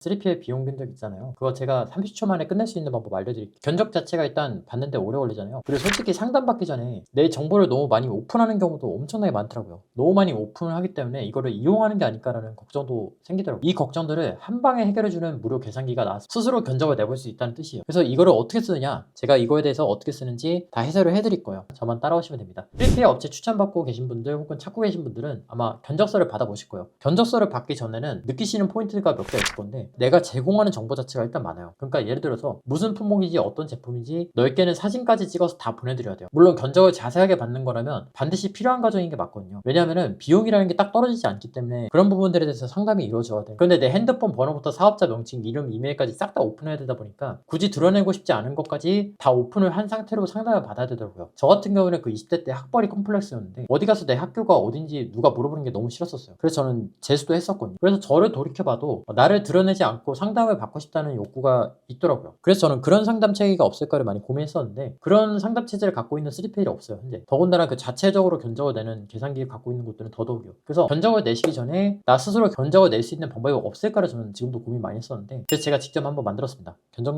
3PL 비용 견적 있잖아요. 그거 제가 30초 만에 끝낼 수 있는 방법 알려드릴게요. 견적 자체가 일단 받는데 오래 걸리잖아요. 그리고 솔직히 상담 받기 전에 내 정보를 너무 많이 오픈하는 경우도 엄청나게 많더라고요. 너무 많이 오픈을 하기 때문에 이거를 이용하는 게 아닐까라는 걱정도 생기더라고요. 이 걱정들을 한 방에 해결해주는 무료 계산기가 나와서 스스로 견적을 내볼 수 있다는 뜻이에요. 그래서 이거를 어떻게 쓰느냐, 제가 이거에 대해서 어떻게 쓰는지 다 해설을 해드릴 거예요. 저만 따라오시면 됩니다. 3PL 업체 추천받고 계신 분들 혹은 찾고 계신 분들은 아마 견적서를 받아보실 거예요. 견적서를 받기 전에는 느끼시는 포인트가 몇 개 있을 건데, 내가 제공하는 정보 자체가 일단 많아요. 그러니까 예를 들어서 무슨 품목인지 어떤 제품인지 넓게는 사진까지 찍어서 다 보내드려야 돼요. 물론 견적을 자세하게 받는 거라면 반드시 필요한 과정인 게 맞거든요. 왜냐하면 비용이라는 게 딱 떨어지지 않기 때문에 그런 부분들에 대해서 상담이 이루어져야 돼요. 그런데 내 핸드폰 번호부터 사업자 명칭, 이름, 이메일까지 싹 다 오픈해야 되다 보니까 굳이 드러내고 싶지 않은 것까지 다 오픈을 한 상태로 상담을 받아야 되더라고요. 저 같은 경우는 그 20대 때 학벌이 컴플렉스였는데 어디 가서 내 학교가 어딘지 누가 물어보는 게 너무 싫었었어요. 그래서 저는 재수도 했었거든요. 그래서 저를 돌이켜봐도 나를 드러내지 않고 상담을 받고 싶다는 욕구가 있더라고요. 그래서 저는 그런 상담 체계가 없을까를 많이 고민했었는데, 그런 상담 체제를 갖고 있는 3PL이 없어요, 현재. 더군다나 그 자체적으로 견적을 내는 계산기를 갖고 있는 곳들은 더더욱이요. 그래서 견적을 내시기 전에 나 스스로 견적을 낼 수 있는 방법이 없을까를 저는 지금도 고민 많이 했었는데, 그래서 제가 직접 한번 만들었습니다. 견적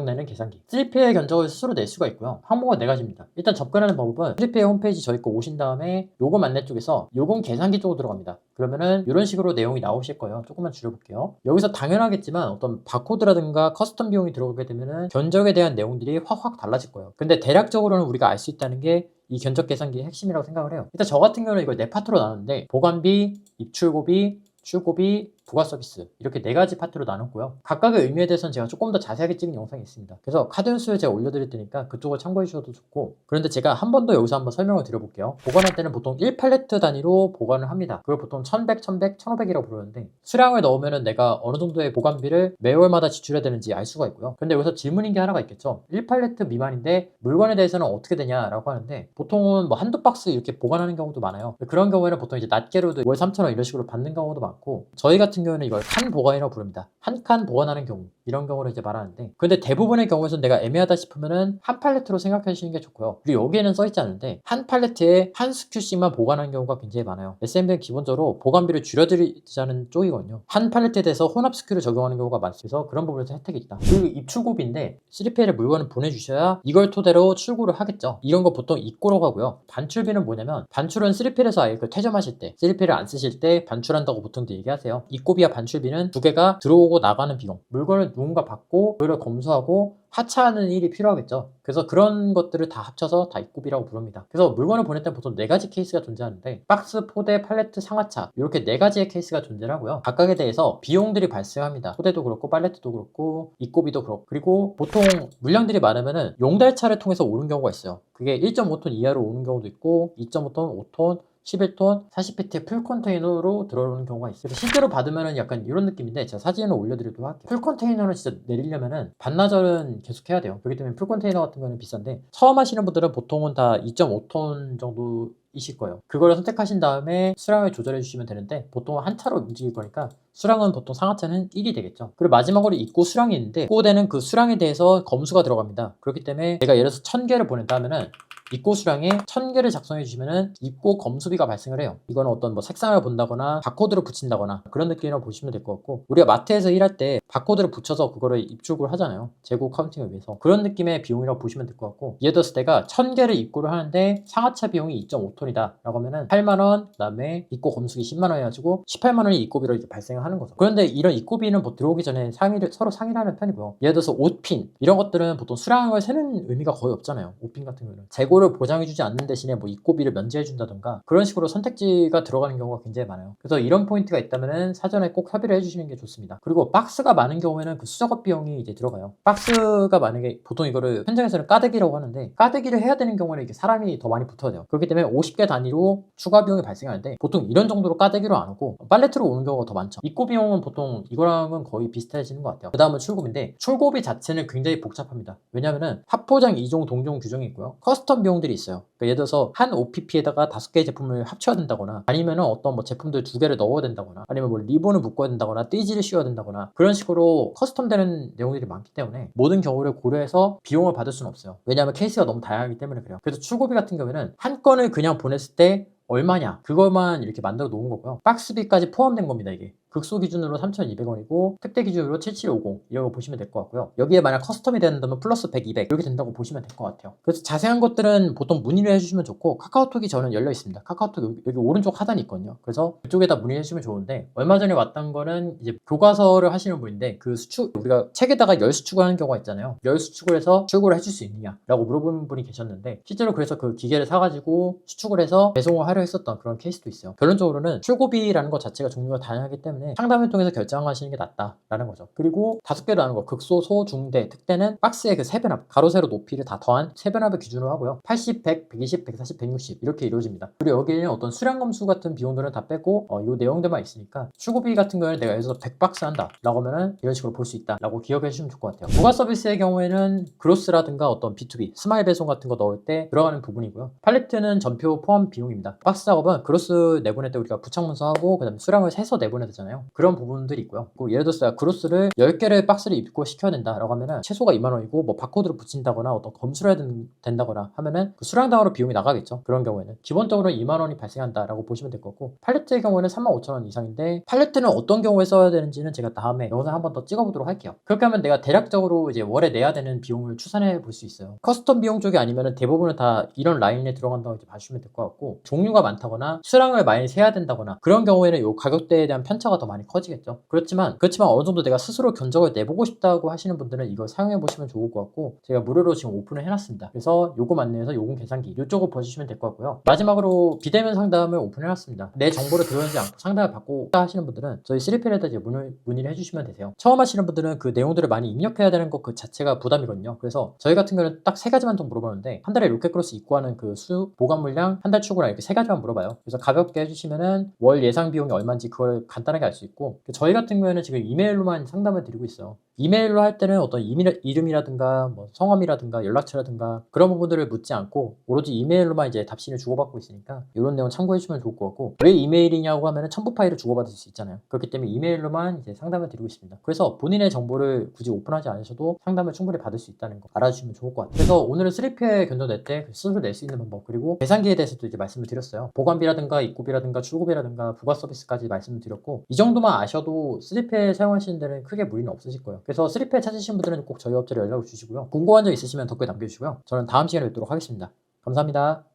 내는 계산기. 3PL 견적을 스스로 낼 수가 있고요. 항목은 4가지입니다. 일단 접근하는 방법은 3PL 홈페이지 저희 거 오신 다음에 요금 안내 쪽에서 요금 계산기 쪽으로 들어갑니다. 그러면은 이런 식으로 내용이 나오실 거예요. 조금만 줄여볼게요. 여기서 당연하겠지만 어떤 바코드라든가 커스텀 비용이 들어오게 되면은 견적에 대한 내용들이 확 달라질 거예요. 근데 대략적으로는 우리가 알 수 있다는 게 이 견적 계산기의 핵심이라고 생각을 해요. 일단 저 같은 경우는 이걸 4파트로 나눴는데, 보관비, 입출고비, 출고비, 부가 서비스, 이렇게 4가지 파트로 나눴고요. 각각의 의미에 대해서는 제가 조금 더 자세하게 찍은 영상이 있습니다. 그래서 카드 연수를 제가 올려드릴 테니까 그쪽을 참고해 주셔도 좋고, 그런데 제가 한 번 더 여기서 한번 설명을 드려볼게요. 보관할 때는 보통 1팔레트 단위로 보관을 합니다. 그걸 보통 1100, 1100, 1500이라고 부르는데, 수량을 넣으면은 내가 어느 정도의 보관비를 매월마다 지출해야 되는지 알 수가 있고요. 근데 여기서 질문인 게 하나가 있겠죠. 1팔레트 미만인데 물건에 대해서는 어떻게 되냐라고 하는데, 보통은 뭐 한두 박스 이렇게 보관하는 경우도 많아요. 그런 경우에는 보통 이제 낱개로도 월 3,000원 이런 식으로 받는 경우도 많고, 저희 같은 경우는 이걸 칸 보관이라고 부릅니다. 한 칸 보관하는 경우, 이런 경우를 이제 말하는데, 근데 대부분의 경우에서는 내가 애매하다 싶으면은 한 팔레트로 생각해 주시는 게 좋고요. 그리고 여기에는 써있지 않은데 한 팔레트에 한 스큐씩만 보관하는 경우가 굉장히 많아요. SMB는 기본적으로 보관비를 줄여드리자는 쪽이거든요. 한 팔레트에 대해서 혼합 스큐를 적용하는 경우가 많습니다. 그래서 그런 부분에서 혜택이 있다. 그리고 입출고비인데, 3PL에 물건을 보내주셔야 이걸 토대로 출고를 하겠죠. 이런 거 보통 입고라고 하고요. 반출비는 뭐냐면, 반출은 3PL에서 아예 그 퇴점하실 때, 3PL을 안 쓰실 때 반출한다고 보통들 얘기하세요. 입고비와 반출비는 두 개가 들어오고 나가는 비용, 물건을 누군가 받고 그걸 검수하고 하차하는 일이 필요하겠죠. 그래서 그런 것들을 다 합쳐서 다 입고비라고 부릅니다. 그래서 물건을 보낼 때 보통 4가지 케이스가 존재하는데, 박스, 포대, 팔레트, 상하차, 이렇게 4가지의 케이스가 존재하고요. 각각에 대해서 비용들이 발생합니다. 포대도 그렇고 팔레트도 그렇고 입고비도 그렇고. 그리고 보통 물량들이 많으면은 용달차를 통해서 오는 경우가 있어요. 그게 1.5톤 이하로 오는 경우도 있고 2.5톤, 5톤, 11톤, 40피트의 풀 컨테이너로 들어오는 경우가 있어요. 실제로 받으면은 약간 이런 느낌인데, 제가 사진을 올려드리도록 할게요. 풀 컨테이너를 진짜 내리려면은 반나절은 계속 해야 돼요. 그렇기 때문에 풀 컨테이너 같은 거는 비싼데, 처음 하시는 분들은 보통은 다 2.5톤 정도 이실 거예요. 그걸 선택하신 다음에 수량을 조절해 주시면 되는데, 보통 한 차로 움직일 거니까 수량은 보통 상하차는 1이 되겠죠. 그리고 마지막으로 입고 수량이 있는데, 입고되는 그 수량에 대해서 검수가 들어갑니다. 그렇기 때문에 내가 예를 들어서 1000개를 보낸다 하면은 입고 수량에 1000개를 작성해 주시면은 입고 검수비가 발생을 해요. 이거는 어떤 뭐 색상을 본다거나 바코드를 붙인다거나 그런 느낌이라고 보시면 될 것 같고, 우리가 마트에서 일할 때 바코드를 붙여서 그거를 입출고를 하잖아요. 재고 카운팅을 위해서. 그런 느낌의 비용이라고 보시면 될 것 같고, 예를 들어서 내가 1000개를 입고를 하는데 상하차 비용이 2.5톤이다 라고 하면은 8만원, 그 다음에 입고 검수기 10만원 해가지고 18만원이 입고비로 이렇게 발생을 하는 거죠. 그런데 이런 입고비는 뭐 들어오기 전에 서로 상의를 하는 편이고요. 예를 들어서 옷핀 이런 것들은 보통 수량을 세는 의미가 거의 없잖아요. 옷핀 같은 경우는 재고를 보장해주지 않는 대신에 뭐 입고비를 면제해준다던가 그런 식으로 선택지가 들어가는 경우가 굉장히 많아요. 그래서 이런 포인트가 있다면은 사전에 꼭 협의를 해주시는 게 좋습니다. 그리고 박스가 많은 경우에는 그 수작업 비용이 이제 들어가요. 박스가 만약에 보통 이거를 현장에서는 까대기라고 하는데, 까대기를 해야 되는 경우는 이게 사람이 더 많이 붙어야 돼요. 그렇기 때문에 50개 단위로 추가 비용이 발생하는데, 보통 이런 정도로 까대기로 안 오고 팔레트로 오는 경우가 더 많죠. 입고 비용은 보통 이거랑은 거의 비슷해지는 것 같아요. 그 다음은 출고비인데, 출고비 자체는 굉장히 복잡합니다. 왜냐면은 합포장 2종 동종 규정이 있고요. 커스텀 비용들이 있어요. 그러니까 예를 들어서 한 OPP에다가 5개의 제품을 합쳐야 된다거나, 아니면은 어떤 뭐 제품들 2개를 넣어야 된다거나, 아니면 뭐 리본을 묶어야 된다거나, 띠지를 씌워야 된다거나, 그런 식으로 커스텀 되는 내용들이 많기 때문에 모든 경우를 고려해서 비용을 받을 수는 없어요. 왜냐하면 케이스가 너무 다양하기 때문에 그래요. 그래서 출고비 같은 경우에는 한 건을 그냥 보냈을 때 얼마냐, 그것만 이렇게 만들어 놓은 거고요. 박스비까지 포함된 겁니다, 이게. 극소 기준으로 3,200원이고 특대 기준으로 7750 이라고 보시면 될 것 같고요. 여기에 만약 커스텀이 된다면 플러스 100, 200 이렇게 된다고 보시면 될 것 같아요. 그래서 자세한 것들은 보통 문의를 해주시면 좋고 카카오톡이 저는 열려 있습니다. 카카오톡 여기 오른쪽 하단이 있거든요. 그래서 그쪽에다 문의해 주시면 좋은데 얼마 전에 왔던 거는 이제 교과서를 하시는 분인데 그 수축 우리가 책에다가 열 수축을 하는 경우가 있잖아요. 열 수축을 해서 출고를 해줄 수 있느냐라고 물어보는 분이 계셨는데 실제로 그래서 그 기계를 사가지고 수축을 해서 배송을 하려 했었던 그런 케이스도 있어요. 결론적으로는 출고비라는 것 자체가 종류가 다양하기 때문에 상담을 통해서 결정하시는 게 낫다라는 거죠. 그리고 5개로 나눈 거 극소, 소, 중, 대, 특대는 박스의 그 세변압 가로 세로 높이를 다 더한 세변압을 기준으로 하고요. 80, 100, 120, 140, 160 이렇게 이루어집니다. 그리고 여기에는 어떤 수량 검수 같은 비용들은 다 빼고 이 내용들만 있으니까 출고비 같은 거는 내가 여기서 100박스 한다 라고 하면은 이런 식으로 볼 수 있다 라고 기억해 주시면 좋을 것 같아요. 부가 서비스의 경우에는 그로스라든가 어떤 B2B 스마일 배송 같은 거 넣을 때 들어가는 부분이고요. 팔레트는 전표 포함 비용입니다. 박스 작업은 그로스 내보낼 때 우리가 부착 문서하고 그 다음에 수량을 세서 내보내야 되잖아요. 그런 부분들이 있고요. 예를 들어서 그로스를 10개를 박스를 입고 시켜야 된다라고 하면은 최소가 2만원이고 뭐 바코드를 붙인다거나 어떤 검수를 해야 된다거나 하면은 그 수량당으로 비용이 나가겠죠. 그런 경우에는 기본적으로 2만원이 발생한다라고 보시면 될 거고 팔레트의 경우에는 35,000원 이상인데 팔레트는 어떤 경우에 써야 되는지는 제가 다음에 영상 한 번 더 찍어보도록 할게요. 그렇게 하면 내가 대략적으로 이제 월에 내야 되는 비용을 추산해 볼 수 있어요. 커스텀 비용 쪽이 아니면은 대부분은 다 이런 라인에 들어간다고 이제 봐주시면 될 것 같고 종류가 많다거나 수량을 많이 세야 된다거나 그런 경우에는 요 가격대에 대한 편차가 더 많이 커지겠죠. 그렇지만 어느 정도 내가 스스로 견적을 내보고 싶다고 하시는 분들은 이걸 사용해 보시면 좋을 것 같고 제가 무료로 지금 오픈을 해놨습니다. 그래서 요금 안내에서 요금 계산기 이쪽을 봐주시면 될 것 같고요. 마지막으로 비대면 상담을 오픈해놨습니다. 내 정보를 들어오지 않고 상담을 받고 싶다 하시는 분들은 저희 3PL에다 이제 문의를 해주시면 되세요. 처음 하시는 분들은 그 내용들을 많이 입력해야 되는 것 그 자체가 부담이거든요. 그래서 저희 같은 경우는 딱 3가지만 좀 물어보는데 한 달에 로켓크로스 입고하는 그 보관 물량, 한 달 출고량 이렇게 3가지만 물어봐요. 그래서 가볍게 해주시면은 월 예상 비용이 얼마인지 그걸 간단하게 알 수 있고 저희 같은 경우에는 지금 이메일로만 상담을 드리고 있어요. 이메일로 할 때는 어떤 이름이라든가 뭐 성함이라든가 연락처라든가 그런 부분들을 묻지 않고 오로지 이메일로만 이제 답신을 주고받고 있으니까 이런 내용 참고해 주시면 좋을 것 같고 왜 이메일이냐고 하면은 첨부 파일을 주고받을 수 있잖아요. 그렇기 때문에 이메일로만 이제 상담을 드리고 있습니다. 그래서 본인의 정보를 굳이 오픈하지 않으셔도 상담을 충분히 받을 수 있다는 거 알아주시면 좋을 것 같아요. 그래서 오늘은 3PL 견적 낼 때 스스로 낼 수 있는 방법 그리고 계산기에 대해서도 이제 말씀을 드렸어요. 보관비라든가 입고비라든가 출고비라든가 부가 서비스까지 말씀을 드렸고 이 정도만 아셔도 3PL 사용하시는 데는 크게 무리는 없으실 거예요. 그래서 3PL 찾으신 분들은 꼭 저희 업체로 연락을 주시고요. 궁금한 점 있으시면 댓글 남겨주시고요. 저는 다음 시간에 뵙도록 하겠습니다. 감사합니다.